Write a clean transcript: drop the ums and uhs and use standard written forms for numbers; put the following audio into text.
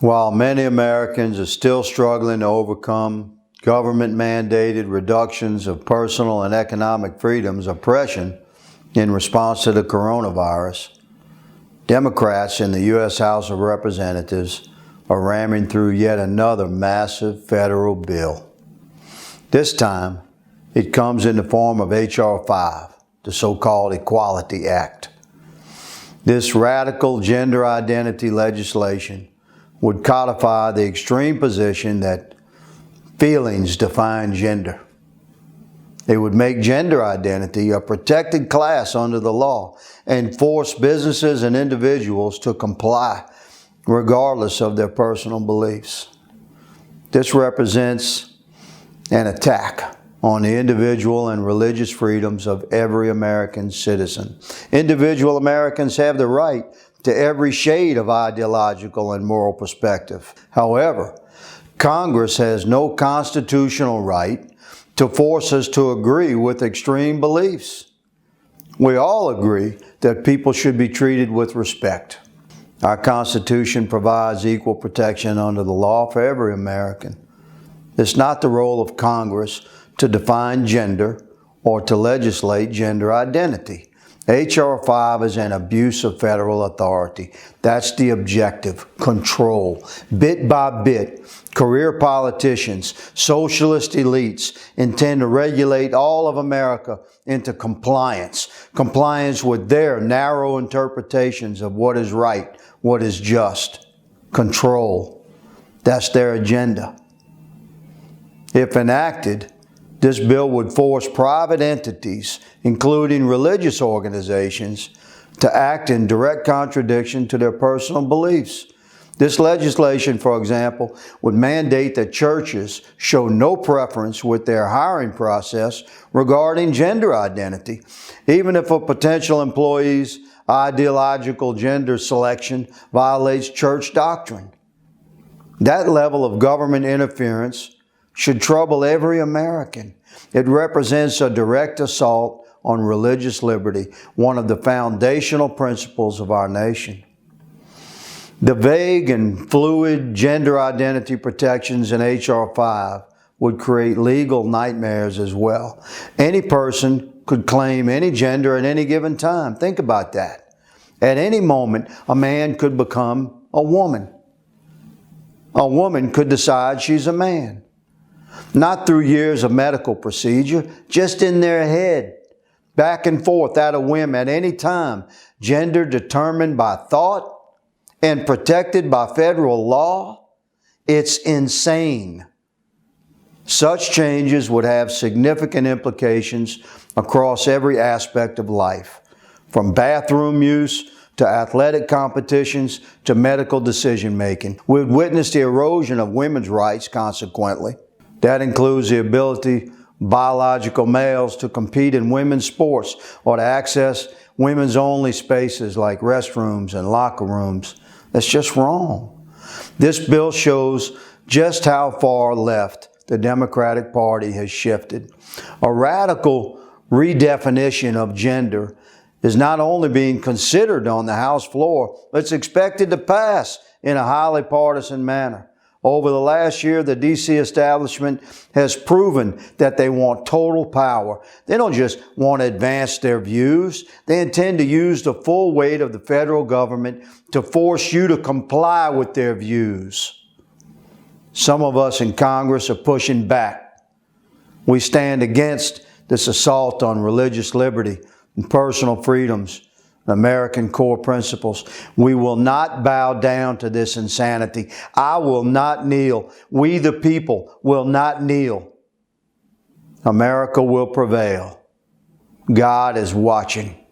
While many Americans are still struggling to overcome government-mandated reductions of personal and economic freedoms, oppression in response to the coronavirus, Democrats in the U.S. House of Representatives are ramming through yet another massive federal bill. This time, it comes in the form of H.R. 5, the so-called Equality Act. This radical gender identity legislation would codify the extreme position that feelings define gender. It would make gender identity a protected class under the law and force businesses and individuals to comply regardless of their personal beliefs. This represents an attack on the individual and religious freedoms of every American citizen. Individual Americans have the right to every shade of ideological and moral perspective. However, Congress has no constitutional right to force us to agree with extreme beliefs. We all agree that people should be treated with respect. Our Constitution provides equal protection under the law for every American. It's not the role of Congress to define gender or to legislate gender identity. H.R. 5 is an abuse of federal authority. That's the objective: control. Bit by bit, career politicians, socialist elites intend to regulate all of America into compliance with their narrow interpretations of what is right, what is just. Control. That's their agenda. If enacted, this bill would force private entities, including religious organizations, to act in direct contradiction to their personal beliefs. This legislation, for example, would mandate that churches show no preference with their hiring process regarding gender identity, even if a potential employee's ideological gender selection violates church doctrine. That level of government interference should trouble every American. It represents a direct assault on religious liberty, one of the foundational principles of our nation. The vague and fluid gender identity protections in H.R. 5 would create legal nightmares as well. Any person could claim any gender at any given time. Think about that. At any moment, a man could become a woman. A woman could decide she's a man. Not through years of medical procedure, just in their head, back and forth at a whim at any time, gender determined by thought and protected by federal law. It's insane. Such changes would have significant implications across every aspect of life, from bathroom use to athletic competitions to medical decision-making. We would witness the erosion of women's rights, consequently. That includes the ability of biological males to compete in women's sports or to access women's only spaces like restrooms and locker rooms. That's just wrong. This bill shows just how far left the Democratic Party has shifted. A radical redefinition of gender is not only being considered on the House floor, it's expected to pass in a highly partisan manner. Over the last year, the D.C. establishment has proven that they want total power. They don't just want to advance their views. They intend to use the full weight of the federal government to force you to comply with their views. Some of us in Congress are pushing back. We stand against this assault on religious liberty and personal freedoms, American core principles. We will not bow down to this insanity. I will not kneel. We the people will not kneel. America will prevail. God is watching.